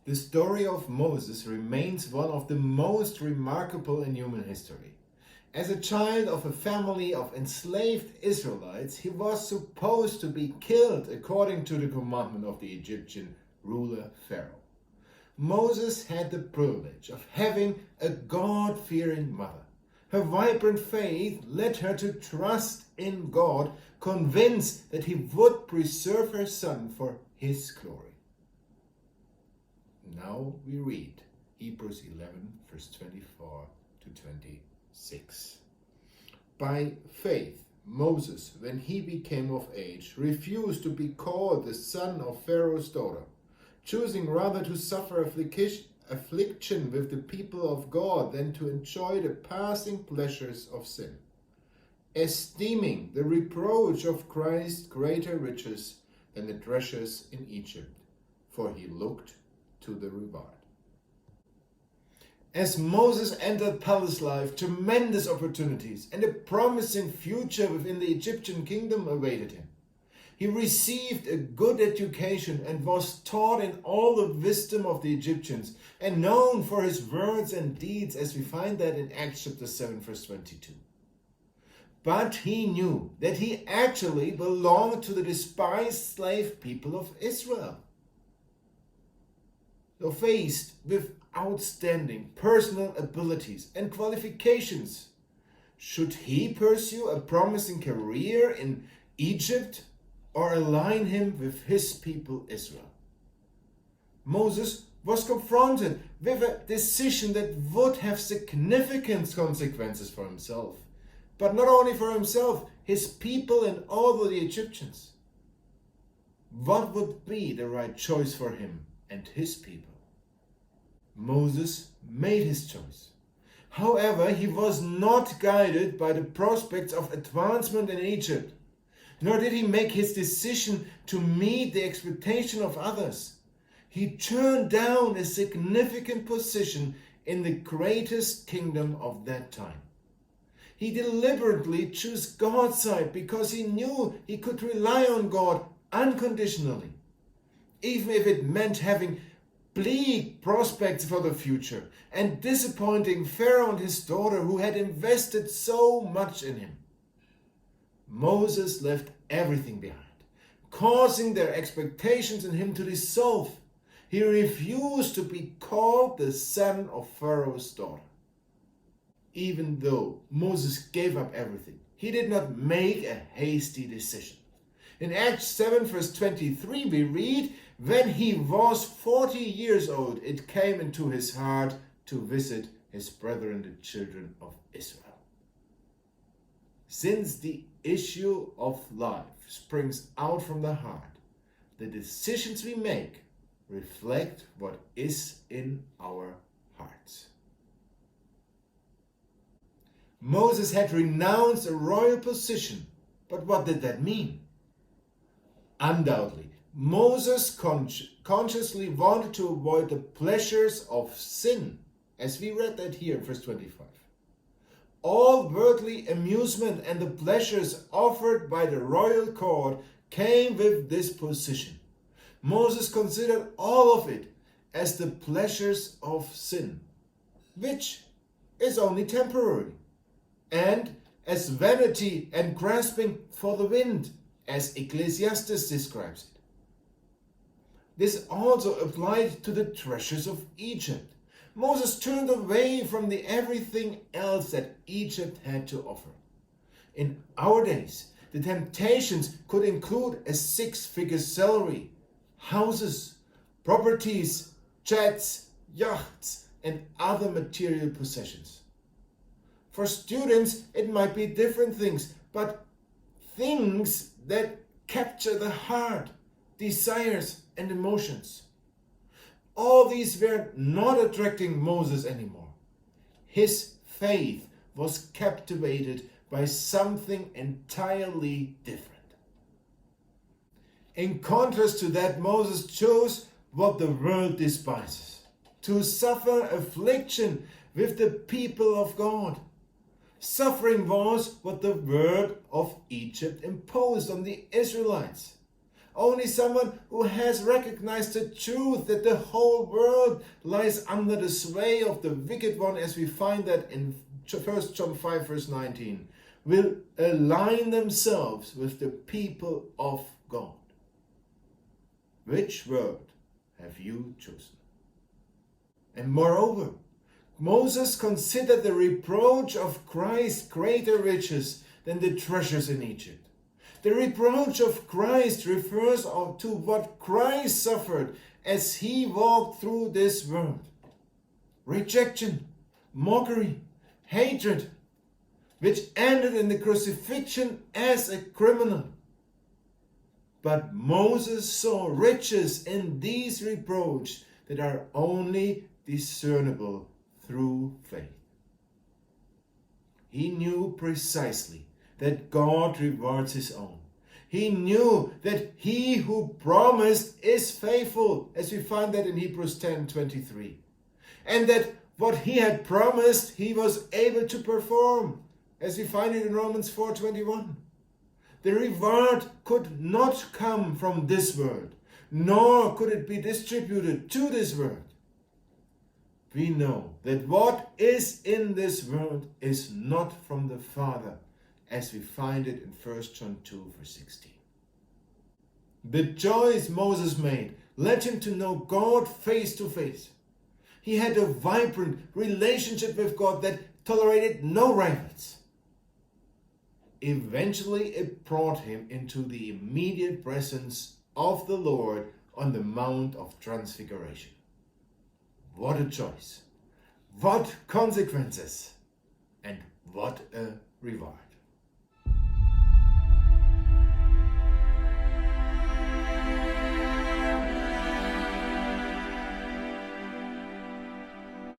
The story of Moses remains one of the most remarkable in human history. As a child of a family of enslaved Israelites, he was supposed to be killed according to the commandment of the Egyptian ruler Pharaoh. Moses had the privilege of having a God-fearing mother. Her vibrant faith led her to trust in God, convinced that he would preserve her son for his glory. Now we read Hebrews 11, verse 24 to 26. By faith, Moses, when he became of age, refused to be called the son of Pharaoh's daughter, choosing rather to suffer affliction with the people of God than to enjoy the passing pleasures of sin, esteeming the reproach of Christ greater riches than the treasures in Egypt, for he looked to the reward. As Moses entered palace life, tremendous opportunities and a promising future within the Egyptian kingdom awaited him. He received a good education and was taught in all the wisdom of the Egyptians and known for his words and deeds, as we find that in Acts chapter 7 verse 22. But he knew that he actually belonged to the despised slave people of Israel. Though faced with outstanding personal abilities and qualifications, should he pursue a promising career in Egypt or align him with his people Israel? Moses was confronted with a decision that would have significant consequences for himself, but not only for himself, his people and all of the Egyptians. What would be the right choice for him and his people? Moses made his choice. However, he was not guided by the prospects of advancement in Egypt, nor did he make his decision to meet the expectation of others. He turned down a significant position in the greatest kingdom of that time. He deliberately chose God's side because he knew he could rely on God unconditionally, even if it meant having bleak prospects for the future and disappointing Pharaoh and his daughter who had invested so much in him. Moses left everything behind, causing their expectations in him to dissolve. He refused to be called the son of Pharaoh's daughter. Even though Moses gave up everything, he did not make a hasty decision. In Acts 7 verse 23 we read, when he was 40 years old, it came into his heart to visit his brethren, the children of Israel. Since the issue of life springs out from the heart, the decisions we make reflect what is in our hearts. Moses had renounced a royal position, but what did that mean? Undoubtedly, Moses consciously wanted to avoid the pleasures of sin, as we read that here in verse 25. All worldly amusement and the pleasures offered by the royal court came with this position. Moses considered all of it as the pleasures of sin, which is only temporary, and as vanity and grasping for the wind, as Ecclesiastes describes it. This also applied to the treasures of Egypt. Moses turned away from the everything else that Egypt had to offer. In our days, the temptations could include a six-figure salary, houses, properties, jets, yachts, and other material possessions. For students, it might be different things, but things that capture the heart, desires, and emotions. All these were not attracting Moses anymore. His faith was captivated by something entirely different. In contrast to that, Moses chose what the world despises, to suffer affliction with the people of God. Suffering was what the word of Egypt imposed on the Israelites. only someone who has recognized the truth that the whole world lies under the sway of the wicked one, as we find that in 1 John 5 verse 19, will align themselves with the people of God. Which word have you chosen? And moreover, Moses considered the reproach of Christ greater riches than the treasures in Egypt. The reproach of Christ refers to what Christ suffered as he walked through this world. Rejection, mockery, hatred, which ended in the crucifixion as a criminal. But Moses saw riches in these reproaches that are only discernible through faith. He knew precisely that God rewards his own. He knew that he who promised is faithful, as we find that in Hebrews 10:23. And that what he had promised, he was able to perform, as we find it in Romans 4:21. The reward could not come from this world, nor could it be distributed to this world. We know that what is in this world is not from the Father, as we find it in 1 John 2 verse 16. The choice Moses made led him to know God face to face. He had a vibrant relationship with God that tolerated no rivals. Eventually, it brought him into the immediate presence of the Lord on the Mount of Transfiguration. What a choice! What consequences! And what a reward!